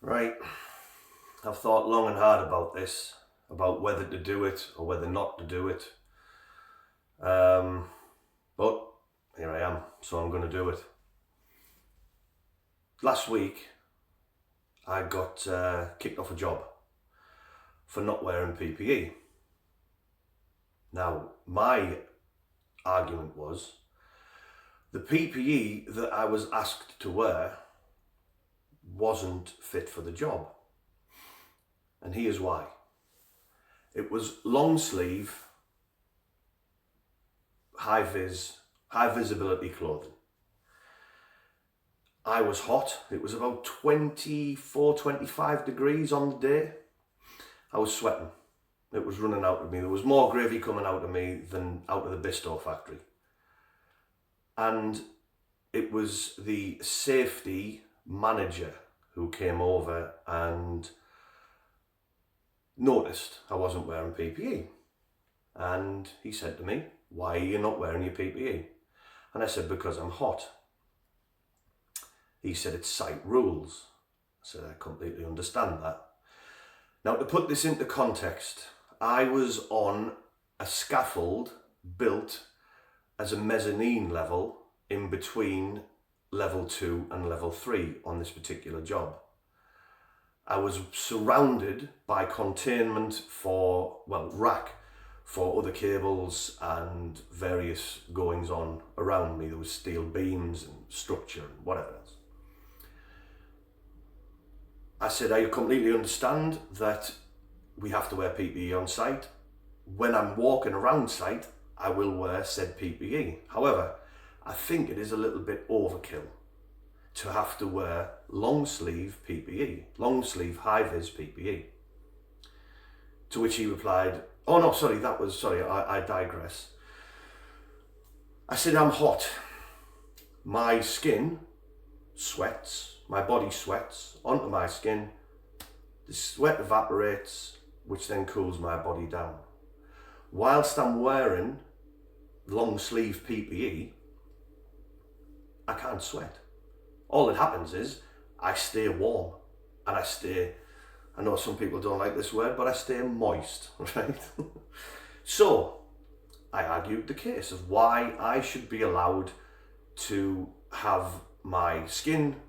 Right, I've thought long and hard about this, about whether to do it or whether not to do it. But here I am, so I'm going to do it. Last week, I got kicked off a job for not wearing PPE. Now, my argument was the PPE that I was asked to wear wasn't fit for the job. And here's why. It was long sleeve, high visibility clothing. I was hot. It was about 24, 25 degrees on the day. I was sweating. It was running out of me. There was more gravy coming out of me than out of the Bisto factory. And it was the safety manager who came over and noticed I wasn't wearing PPE. And he said to me, "Why are you not wearing your PPE?" And I said, "Because I'm hot." He said, "It's site rules." I said, "I completely understand that." Now, to put this into context, I was on a scaffold built as a mezzanine level in between level 2 and level 3 on this particular job. I was surrounded by containment rack for other cables and various goings on around me. There was steel beams and structure and whatever else. I said, "I completely understand that we have to wear PPE on site. When I'm walking around site, I will wear said PPE. However, I think it is a little bit overkill to have to wear long sleeve PPE, long sleeve high vis PPE." To which he replied, "Oh no, I digress." I said, "I'm hot. My skin sweats, my body sweats onto my skin. The sweat evaporates, which then cools my body down. Whilst I'm wearing long sleeve PPE, I can't sweat. All that happens is I stay warm and I know some people don't like this word, but I stay moist, right?" So I argued the case of why I should be allowed to have my skin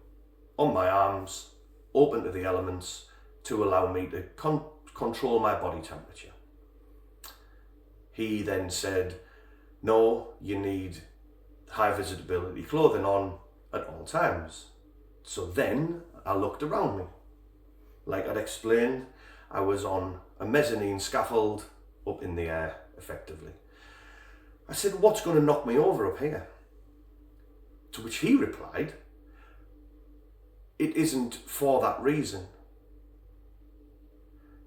on my arms open to the elements to allow me to control my body temperature. He then said, "No, you need high visibility clothing on at all times." So then I looked around me. Like I'd explained, I was on a mezzanine scaffold up in the air, effectively. I said, "What's going to knock me over up here?" To which he replied, "It isn't for that reason."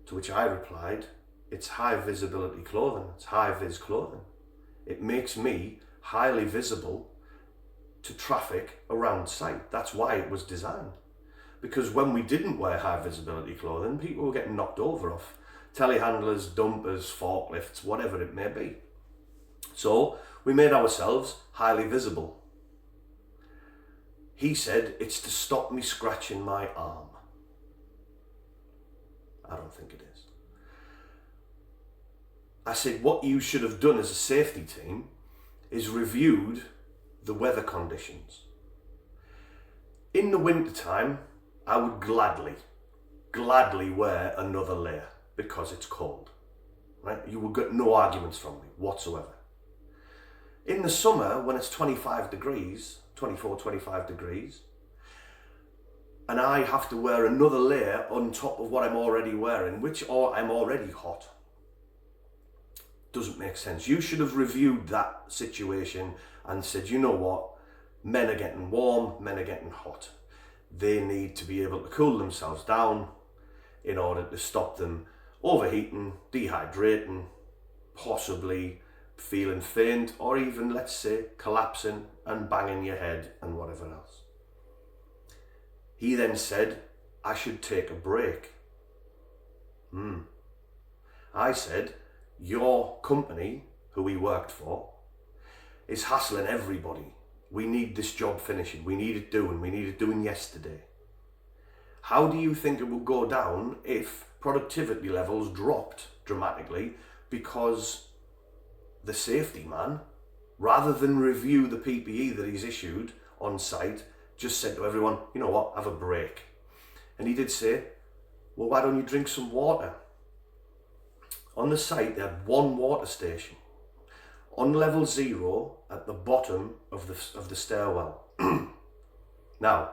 To which I replied, "It's high visibility clothing, it's high vis clothing. It makes me highly visible to traffic around site. That's why it was designed. Because when we didn't wear high visibility clothing, people were getting knocked over off telehandlers, dumpers, forklifts, whatever it may be. So we made ourselves highly visible." He said, "It's to stop me scratching my arm." I don't think it is. I said, "What you should have done as a safety team is reviewed the weather conditions. In the winter time, I would gladly wear another layer because it's cold, right? You will get no arguments from me whatsoever. In the summer, when it's 24, 25 degrees, and I have to wear another layer on top of what I'm already wearing, I'm already hot. Doesn't make sense. You should have reviewed that situation and said, you know what? Men are getting warm, men are getting hot. They need to be able to cool themselves down in order to stop them overheating, dehydrating, possibly feeling faint, or even, let's say, collapsing and banging your head and whatever else." He then said, "I should take a break." I said, "Your company, who he worked for, is hassling everybody. We need this job finishing. We need it doing yesterday. How do you think it would go down if productivity levels dropped dramatically because the safety man, rather than review the PPE that he's issued on site, just said to everyone, you know what, have a break. And he did say, well, why don't you drink some water? On the site, they had one water station on level 0 at the bottom of the stairwell. Now,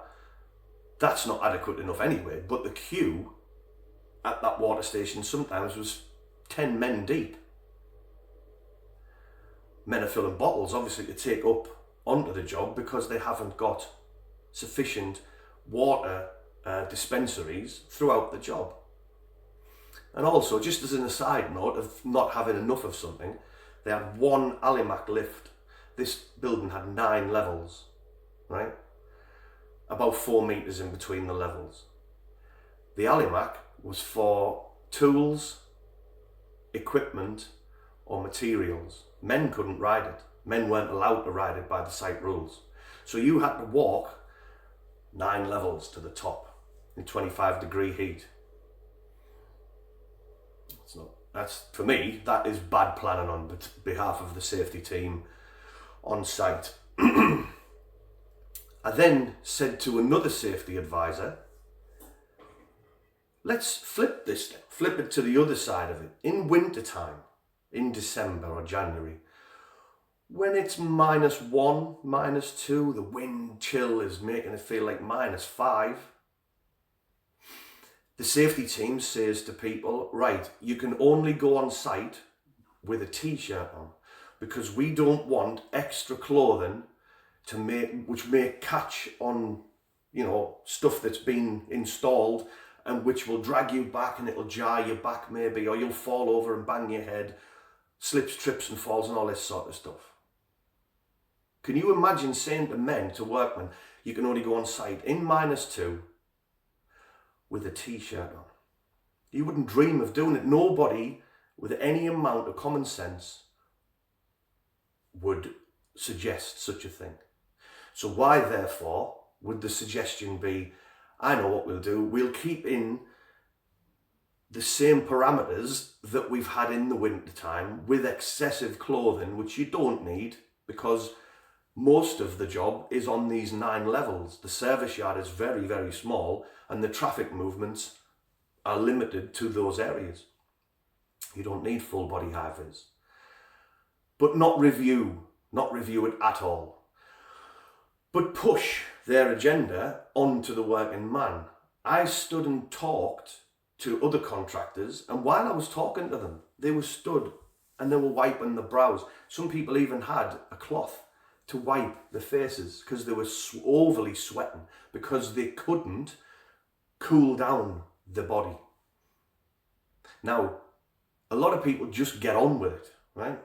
that's not adequate enough anyway, but the queue at that water station sometimes was 10 men deep. Men are filling bottles, obviously, to take up onto the job because they haven't got sufficient water dispensaries throughout the job. And also, just as an aside note of not having enough of something, they had one Alimac lift. This building had 9 levels, right? About 4 meters in between the levels. The Alimac was for tools, equipment, or materials. Men couldn't ride it. Men weren't allowed to ride it by the site rules. So you had to walk 9 levels to the top in 25-degree heat. That's, for me, that is bad planning on behalf of the safety team on site. I then said to another safety advisor, let's flip this thing, flip it to the other side of it. In winter time, in December or January, when it's -1, -2, the wind chill is making it feel like -5. The safety team says to people, right, you can only go on site with a t-shirt on because we don't want extra clothing which may catch on, you know, stuff that's been installed and which will drag you back and it'll jar your back maybe, or you'll fall over and bang your head, slips, trips and falls and all this sort of stuff. Can you imagine saying to men, to workmen, you can only go on site in -2 with a t-shirt on? You wouldn't dream of doing it. Nobody with any amount of common sense would suggest such a thing. So why, therefore, would the suggestion be, I know what we'll do, we'll keep in the same parameters that we've had in the winter time with excessive clothing, which you don't need because most of the job is on these 9 levels. The service yard is very, very small and the traffic movements are limited to those areas. You don't need full body high-vis. But not review it at all. But push their agenda onto the working man. I stood and talked to other contractors, and while I was talking to them, they were stood and they were wiping their brows. Some people even had a cloth to wipe their faces because they were overly sweating because they couldn't cool down the body. Now, a lot of people just get on with it, right?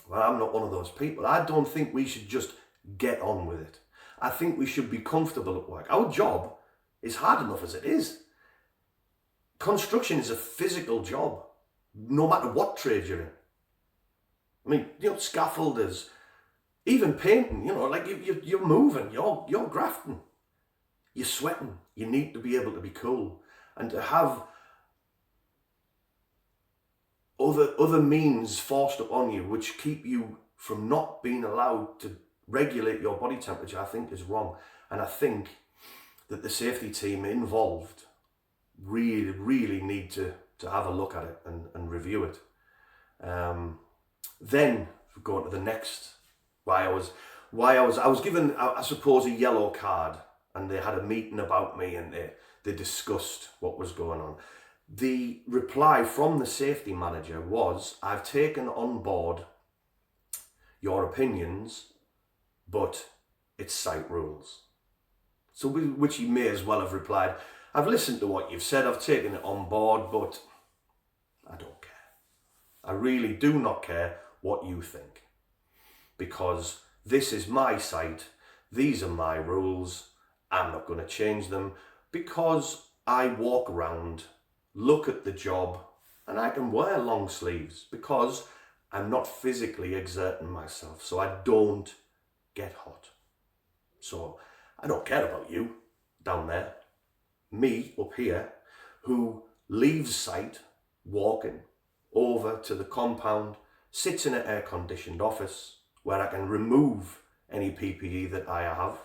Well, I'm not one of those people. I don't think we should just get on with it. I think we should be comfortable at work. Our job is hard enough as it is. Construction is a physical job, no matter what trade you're in. I mean, you know, scaffolders, even painting, you know, like you're moving, you're grafting, you're sweating. You need to be able to be cool. And to have other means forced upon you which keep you from not being allowed to regulate your body temperature, I think is wrong. And I think that the safety team involved really need to have a look at it and review it. Then going to the next, I was given, I suppose, a yellow card, and they had a meeting about me and they discussed what was going on. The reply from the safety manager was, I've taken on board your opinions, but it's site rules. So, which he may as well have replied, I've listened to what you've said, I've taken it on board, but I don't care. I really do not care what you think. Because this is my site, these are my rules, I'm not going to change them, because I walk around, look at the job, and I can wear long sleeves because I'm not physically exerting myself, so I don't get hot. So I don't care about you down there. me up here who leaves site, walking over to the compound, sits in an air-conditioned office where I can remove any PPE that I have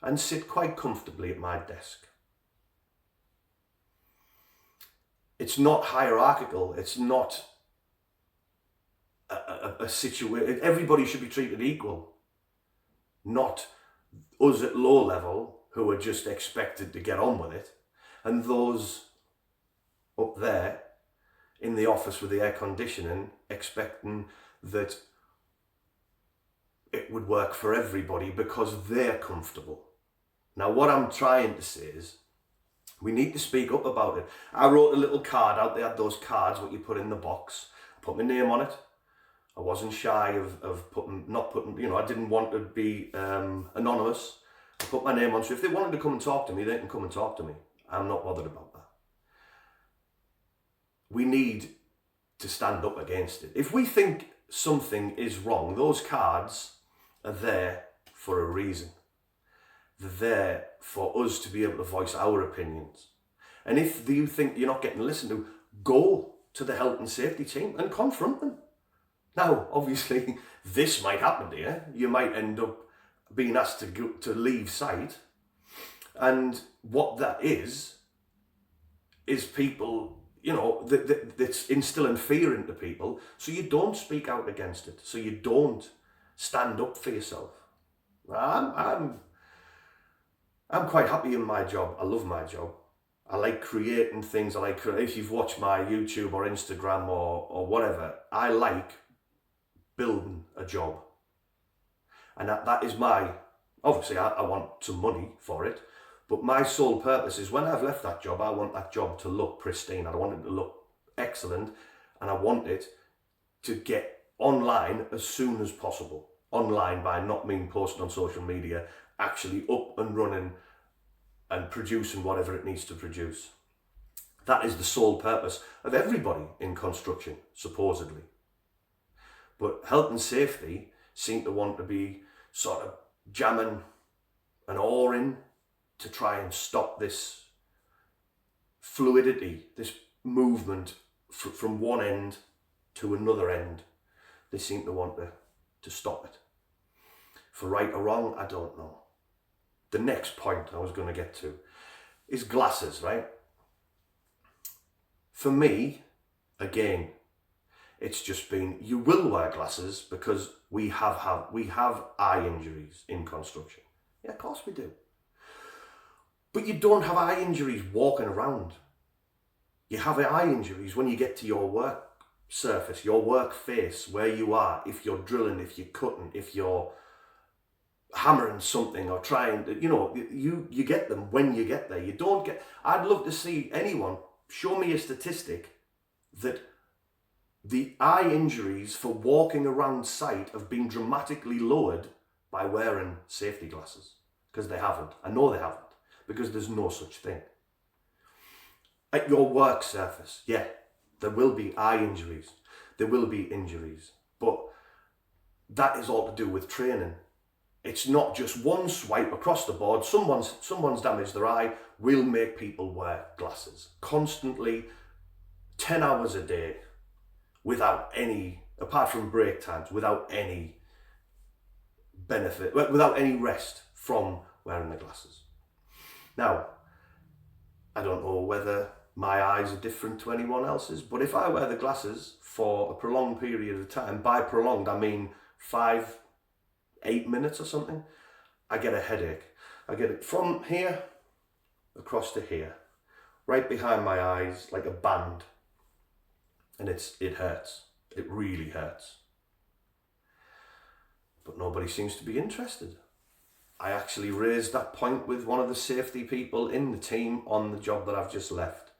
and sit quite comfortably at my desk. It's not hierarchical. It's not a situation. Everybody should be treated equal, not us at low level who are just expected to get on with it, and those up there in the office with the air conditioning expecting that it would work for everybody because they're comfortable. Now, what I'm trying to say is we need to speak up about it. I wrote a little card out. They had those cards what you put in the box. I put my name on it. I wasn't shy of not putting, I didn't want to be anonymous. I put my name on, so if they wanted to come and talk to me, they can come and talk to me. I'm not bothered about that. We need to stand up against it. If we think something is wrong, those cards are there for a reason. They're there for us to be able to voice our opinions. And if you think you're not getting listened to, go to the health and safety team and confront them. Now, obviously, this might happen to you. You might end up being asked to leave site. And what that is people, that's instilling fear into people, so you don't speak out against it, so you don't stand up for yourself. I'm quite happy in my job. I love my job. I like creating things. If you've watched my YouTube or Instagram or whatever, I like building a job. And that is obviously I want some money for it, but my sole purpose is when I've left that job, I want that job to look pristine. I want it to look excellent, and I want it to get online as soon as possible. Online by not mean posting on social media, actually up and running and producing whatever it needs to produce. That is the sole purpose of everybody in construction, supposedly. But health and safety seem to want to be sort of jamming an oar in to try and stop this fluidity, this movement from one end to another end. They seem to want to stop it. For right or wrong, I don't know. The next point I was going to get to is glasses, right? For me, again, it's just been, you will wear glasses because we have eye injuries in construction. Yeah, of course we do. But you don't have eye injuries walking around. You have eye injuries when you get to your work surface, your work face, where you are, if you're drilling, if you're cutting, if you're hammering something or trying to, you get them when you get there. You don't get, I'd love to see anyone show me a statistic that the eye injuries for walking around site have been dramatically lowered by wearing safety glasses. Because they haven't. I know they haven't. Because there's no such thing. At your work surface, yeah, there will be eye injuries. There will be injuries. But that is all to do with training. It's not just one swipe across the board. Someone's damaged their eye. We'll make people wear glasses. Constantly, 10 hours a day. Without any, apart from break times, without any benefit, without any rest from wearing the glasses. Now, I don't know whether my eyes are different to anyone else's, but if I wear the glasses for a prolonged period of time, by prolonged I mean 5-8 minutes or something, I get a headache. I get it from here across to here, right behind my eyes, like a band. And it hurts. It really hurts. But nobody seems to be interested. I actually raised that point with one of the safety people in the team on the job that I've just left.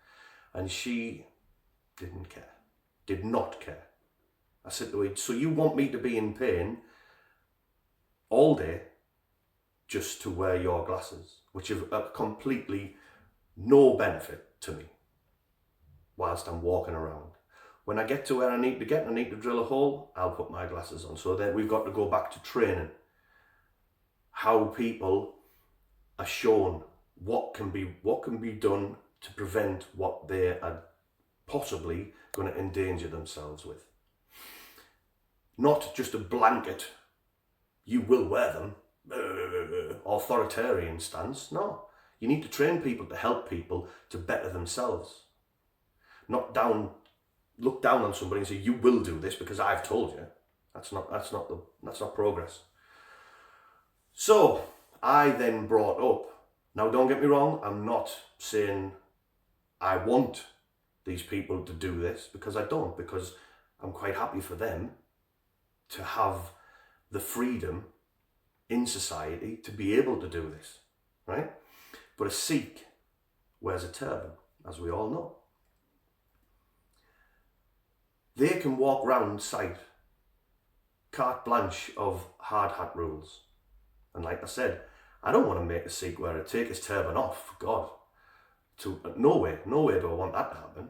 And she didn't care. Did not care. I said to her, so you want me to be in pain all day just to wear your glasses, which have completely no benefit to me whilst I'm walking around. When I get to where I need to get, I need to drill a hole, I'll put my glasses on. So then we've got to go back to training. How people are shown what can be done to prevent what they are possibly going to endanger themselves with. Not just a blanket, you will wear them, authoritarian stance. No, you need to train people to help people to better themselves. Not look down on somebody and say, you will do this because I've told you. That's not progress. So I then brought up, now don't get me wrong, I'm not saying I want these people to do this, because I don't, because I'm quite happy for them to have the freedom in society to be able to do this, right? But a Sikh wears a turban, as we all know. They can walk round site, carte blanche of hard hat rules. And like I said, I don't want to make a Sikh take his turban off, for God. No way do I want that to happen.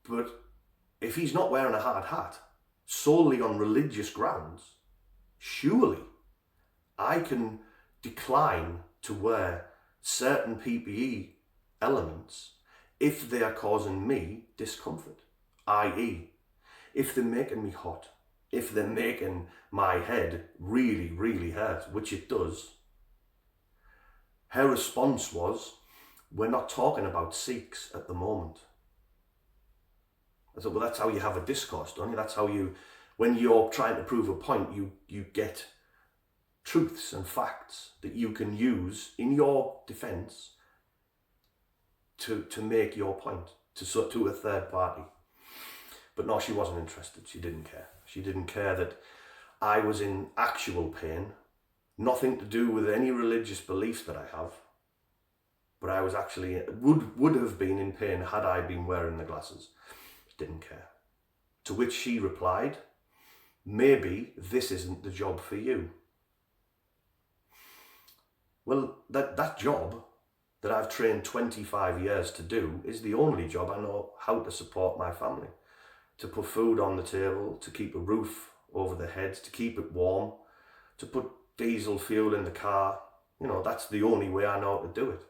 But if he's not wearing a hard hat, solely on religious grounds, surely I can decline to wear certain PPE elements if they are causing me discomfort. I.e., if they're making me hot, if they're making my head really, really hurt, which it does. Her response was, we're not talking about Sikhs at the moment. I said, well, that's how you have a discourse, don't you? That's how when you're trying to prove a point, you get truths and facts that you can use in your defence to make your point to a third party. But no, she wasn't interested. She didn't care. She didn't care that I was in actual pain, nothing to do with any religious beliefs that I have. But I was actually, would have been in pain had I been wearing the glasses. Didn't care. To which she replied, maybe this isn't the job for you. Well, that job that I've trained 25 years to do is the only job I know how to support my family. To put food on the table, to keep a roof over their heads, to keep it warm, to put diesel fuel in the car. That's the only way I know how to do it.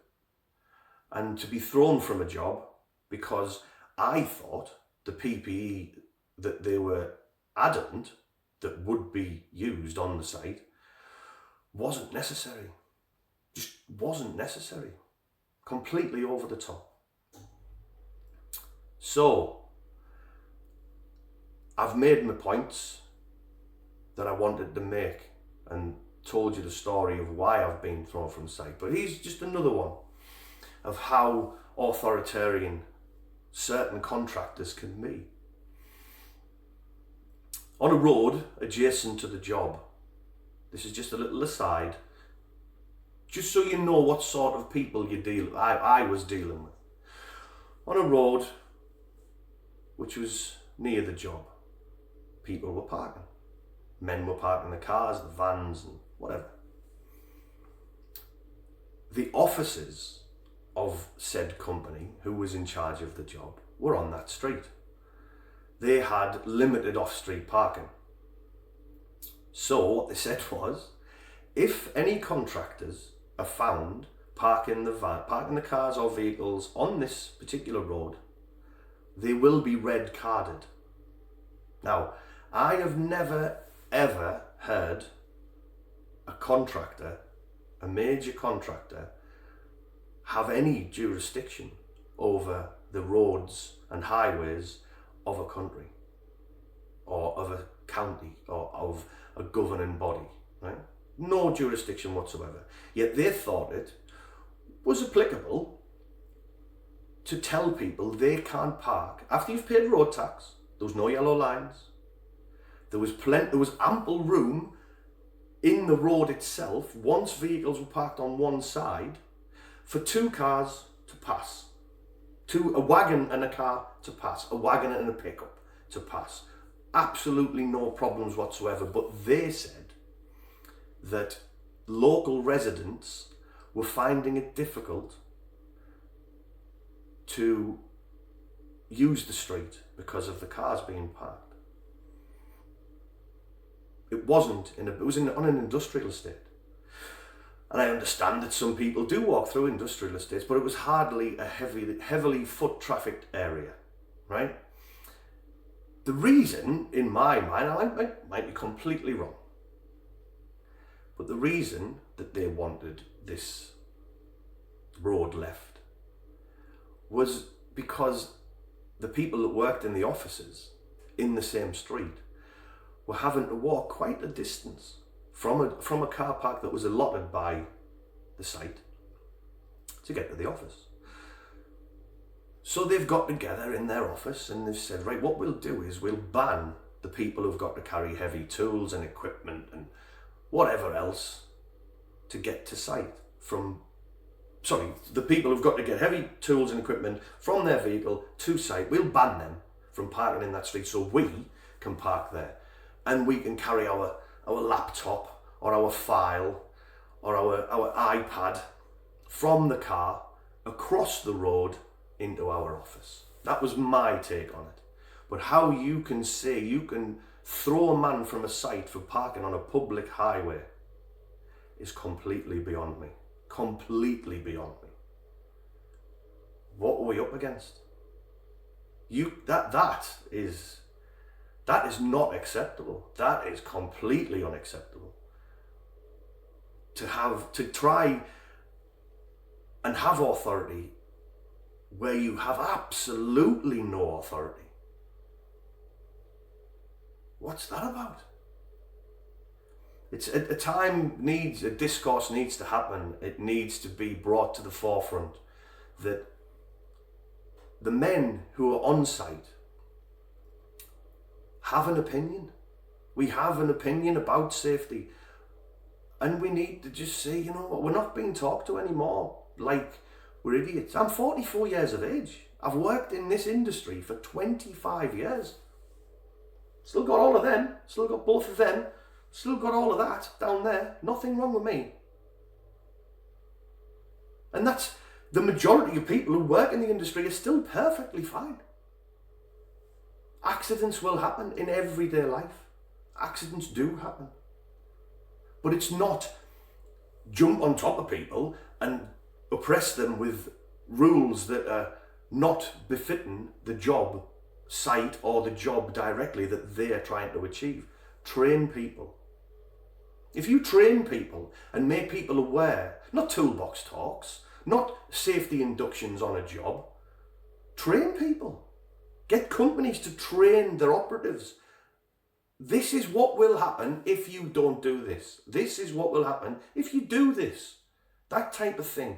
And to be thrown from a job because I thought the PPE that they were adamant that would be used on the site wasn't necessary. Just wasn't necessary. Completely over the top. So, I've made my points that I wanted to make and told you the story of why I've been thrown from site. But here's just another one of how authoritarian certain contractors can be. On a road adjacent to the job, this is just a little aside, just so you know what sort of people I was dealing with. On a road which was near the job, people were parking. Men were parking the cars, the vans and whatever. The officers of said company, who was in charge of the job, were on that street. They had limited off-street parking. So what they said was, if any contractors are found parking the cars or vehicles on this particular road, they will be red carded. Now, I have never ever heard a contractor, a major contractor, have any jurisdiction over the roads and highways of a country or of a county or of a governing body, right? No jurisdiction whatsoever. Yet they thought it was applicable to tell people they can't park after you've paid road tax. There was no yellow lines. There was ample room in the road itself, once vehicles were parked on one side, for two cars to pass. A wagon and a car to pass. A wagon and a pickup to pass. Absolutely no problems whatsoever. But they said that local residents were finding it difficult to use the street because of the cars being parked. It was on an industrial estate. And I understand that some people do walk through industrial estates, but it was hardly a heavily foot trafficked area, right? The reason, in my mind, I might be completely wrong, but the reason that they wanted this road left was because the people that worked in the offices in the same street were having to walk quite a distance from a car park that was allotted by the site to get to the office. So they've got together in their office and they've said, right, what we'll do is we'll ban the people who've got to carry heavy tools and equipment and whatever else to get to site the people who've got to get heavy tools and equipment from their vehicle to site, we'll ban them from parking in that street so we can park there and we can carry our laptop or our file or our iPad from the car across the road into our office. That was my take on it. But how you can say you can throw a man from a site for parking on a public highway is completely beyond me. Completely beyond me. What are we up against? That is not acceptable. That is completely unacceptable. To try and have authority where you have absolutely no authority. What's that about? It's a discourse needs to happen. It needs to be brought to the forefront that the men who are on site have an opinion. We have an opinion about safety. And we need to just say, you know what, we're not being talked to anymore like we're idiots. I'm 44 years of age. I've worked in this industry for 25 years. Still got all of them. Still got both of them. Still got all of that down there. Nothing wrong with me. And that's the majority of people who work in the industry are still perfectly fine. Accidents will happen in everyday life. Accidents do happen. But it's not jump on top of people and oppress them with rules that are not befitting the job site or the job directly that they're trying to achieve. Train people. If you train people and make people aware, not toolbox talks, not safety inductions on a job, train people. Get companies to train their operatives. This is what will happen if you don't do this. This is what will happen if you do this. That type of thing.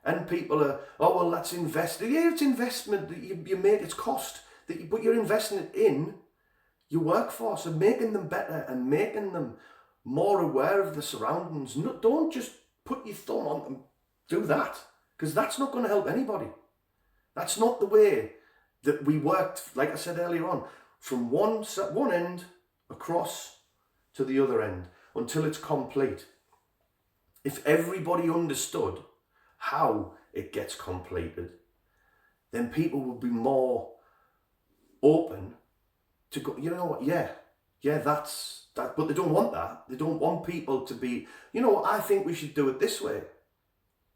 And people are, oh, well, that's invested. Yeah, it's investment that you make, it's cost. But you're investing it in your workforce and making them better and making them more aware of the surroundings. No, don't just put your thumb on them. Do that. Because that's not going to help anybody. That's not the way that we worked, like I said earlier on, from one end across to the other end until it's complete. If everybody understood how it gets completed, then people would be more open to go, you know what, yeah, that's that, but they don't want that. They don't want people to be, you know what, I think we should do it this way.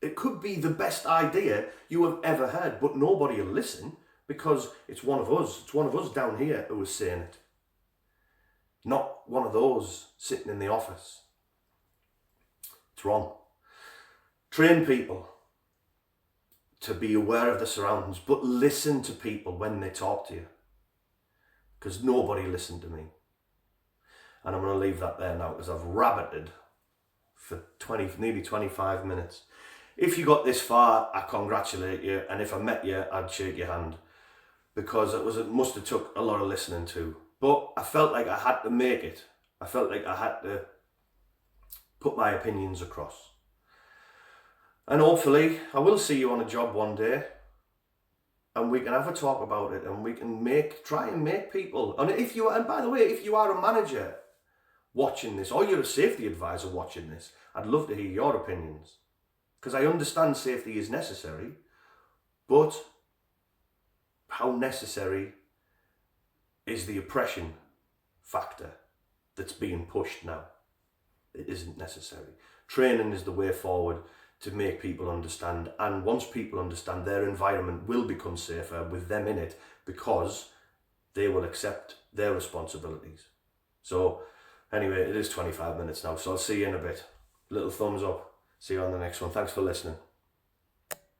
It could be the best idea you have ever heard, but nobody will listen because it's one of us down here who is saying it. Not one of those sitting in the office. It's wrong. Train people to be aware of the surroundings, but listen to people when they talk to you. Because nobody listened to me. And I'm going to leave that there now because I've rabbited for nearly 25 minutes. If you got this far, I congratulate you. And if I met you, I'd shake your hand. Because it must have took a lot of listening to. But I felt like I had to make it. I felt like I had to put my opinions across. And hopefully, I will see you on a job one day. And we can have a talk about it. And we can try and make people. And by the way, if you are a manager watching this, or you're a safety advisor watching this, I'd love to hear your opinions. Because I understand safety is necessary. But how necessary is the oppression factor that's being pushed now? It isn't necessary. Training is the way forward to make people understand, and once people understand, their environment will become safer with them in it, because they will accept their responsibilities. So anyway, it is 25 minutes now, so I'll see you in a bit. Little thumbs up. See you on the next one. Thanks for listening.